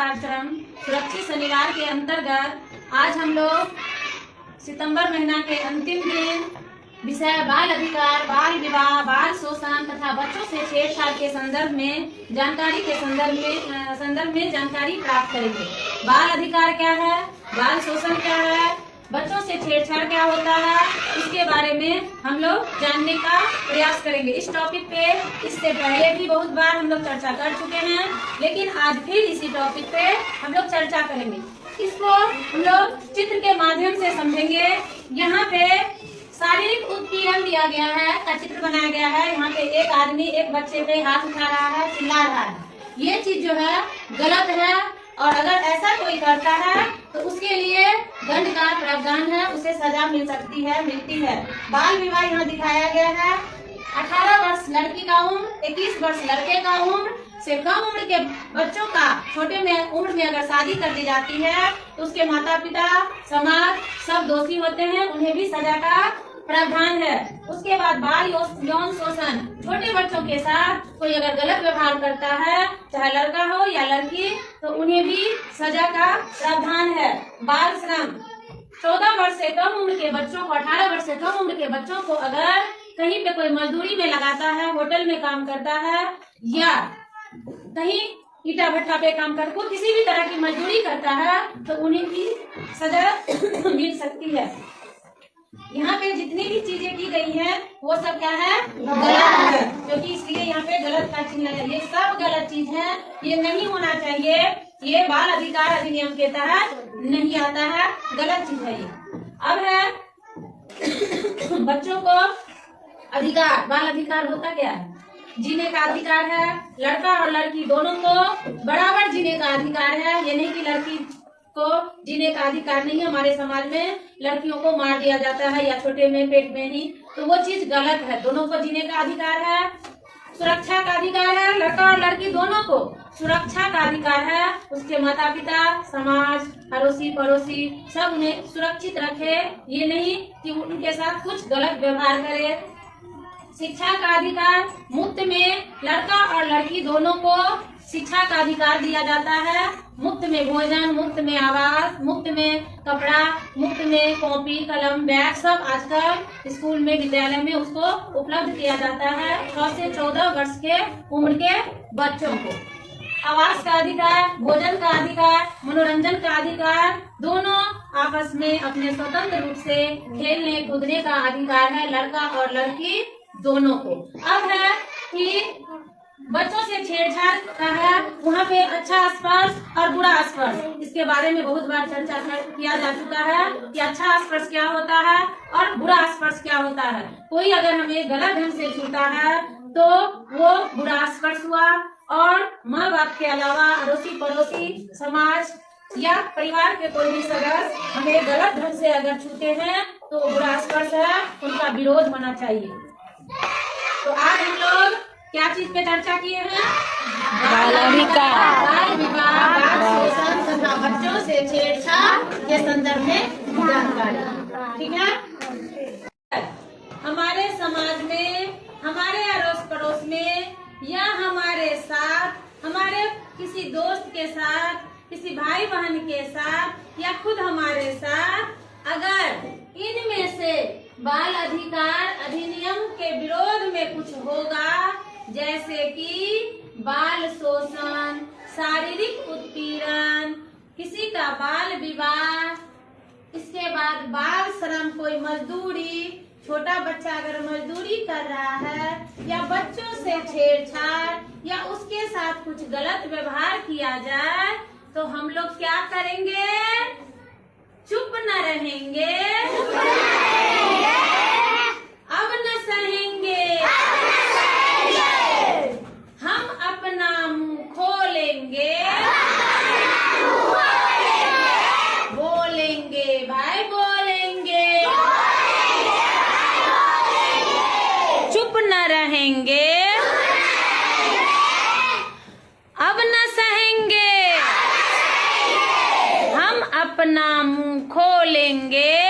कार्यक्रम सुरक्षित शनिवार के अंतर्गत आज हम लोग सितंबर महीना के अंतिम दिन विषय बाल अधिकार, बाल विवाह, बाल शोषण तथा बच्चों से छेड़छाड़ के संदर्भ में जानकारी प्राप्त करेंगे। बाल अधिकार क्या है, बाल शोषण क्या है, बच्चों से छेड़छाड़ क्या होता है, इसके बारे में हम लोग जानने का प्रयास करेंगे। इस टॉपिक पे इससे पहले भी बहुत बार हम लोग चर्चा कर चुके हैं, लेकिन आज फिर इसी टॉपिक पे हम लोग चर्चा करेंगे। इसको हम लोग चित्र के माध्यम से समझेंगे। यहाँ पे शारीरिक उत्पीड़न दिया गया है का चित्र बनाया गया है। यहाँ पे एक आदमी एक बच्चे पे हाथ उठा रहा है, चिल्ला रहा है। ये चीज जो है गलत है, और अगर ऐसा कोई करता है तो उसके लिए दंड का प्रावधान है, उसे सजा मिलती है। बाल विवाह यहाँ दिखाया गया है। 18 वर्ष लड़की का उम्र, 21 वर्ष लड़के का उम्र से कम उम्र के बच्चों का छोटे में उम्र में अगर शादी कर दी जाती है तो उसके माता पिता, समाज सब दोषी होते हैं, उन्हें भी सजा का प्रावधान है। उसके बाद बाल यौन शोषण, छोटे बच्चों के साथ कोई अगर गलत व्यवहार करता है, चाहे लड़का हो या लड़की, तो उन्हें भी सजा का प्रावधान है। बाल श्रम, 14 वर्ष से कम उम्र के बच्चों को, 18 वर्ष से कम उम्र के बच्चों को अगर कहीं पे कोई मजदूरी में लगाता है, होटल में काम करता है या कहीं ईटा भट्टा पे काम करता है, किसी भी तरह की मजदूरी करता है, तो उन्हें भी सजा मिल सकती है। यहाँ पे जितनी भी चीजें की गई हैं वो सब क्या है, गलत है, क्योंकि इसलिए यहाँ पे गलत का चिन्ह है। ये सब गलत चीज है, ये नहीं होना चाहिए। ये बाल अधिकार अधिनियम के तहत नहीं आता है, गलत चीज है ये। अब है बच्चों को अधिकार। बाल अधिकार होता क्या है? जीने का अधिकार है। लड़का और लड़की दोनों को बराबर जीने का अधिकार है। ये नहीं कि लड़की को जीने का अधिकार नहीं है। हमारे समाज में लड़कियों को मार दिया जाता है या छोटे में पेट में ही, तो वो चीज गलत है। दोनों को जीने का अधिकार है। सुरक्षा का अधिकार है। लड़का और लड़की दोनों को सुरक्षा का अधिकार है। उसके माता पिता, समाज, अड़ोसी पड़ोसी सब उन्हें सुरक्षित रखे, ये नहीं कि उनके साथ कुछ गलत व्यवहार करे। शिक्षा का अधिकार, मुफ्त में लड़का और लड़की दोनों को शिक्षा का अधिकार दिया जाता है। मुफ्त में भोजन, मुफ्त में आवास, मुफ्त में कपड़ा, मुफ्त में कॉपी, कलम, बैग सब आजकल स्कूल में, विद्यालय में उसको उपलब्ध किया जाता है 6 से 14 वर्ष के उम्र के बच्चों को। आवास का अधिकार, भोजन का अधिकार, मनोरंजन का अधिकार, दोनों आपस में अपने स्वतंत्र रूप से खेलने कूदने का अधिकार है लड़का और लड़की दोनों को। अब है कि बच्चों से छेड़छाड़ का है, वहाँ पे अच्छा स्पर्श और बुरा स्पर्श, इसके बारे में बहुत बार चर्चा किया जा चुका है कि अच्छा स्पर्श क्या होता है और बुरा स्पर्श क्या होता है। कोई अगर हमें गलत ढंग से छूता है तो वो बुरा स्पर्श हुआ, और माँ बाप के अलावा अड़ोसी पड़ोसी, समाज या परिवार के कोई भी सदस्य हमें गलत ढंग से अगर छूते हैं तो बुरा स्पर्श है, उनका विरोध होना चाहिए। तो आज हम लोग क्या चीज पे चर्चा किए हैं? बाल अधिकार, बाल विवाह, बाल शोषण तथा बच्चों से छेड़छाड़ के संदर्भ में जानकारी। ठीक है। हमारे समाज में, हमारे अड़ोस पड़ोस में या हमारे साथ, हमारे किसी दोस्त के साथ, किसी भाई बहन के साथ या खुद हमारे साथ अगर इनमें से बाल अधिकार अधिनियम के विरोध में कुछ होगा, जैसे कि बाल शोषण, शारीरिक उत्पीड़न, किसी का बाल विवाह, इसके बाद बाल श्रम, कोई मजदूरी, छोटा बच्चा अगर मजदूरी कर रहा है या बच्चों से छेड़छाड़ या उसके साथ कुछ गलत व्यवहार किया जाए, तो हम लोग क्या करेंगे? चुप न रहेंगे, अब न सहेंगे, हम अपना मुंह खोलेंगे, बोलेंगे भाई बोलेंगे, चुप न रहेंगे, अब न सहेंगे, हम अपना मुंह खोलेंगे,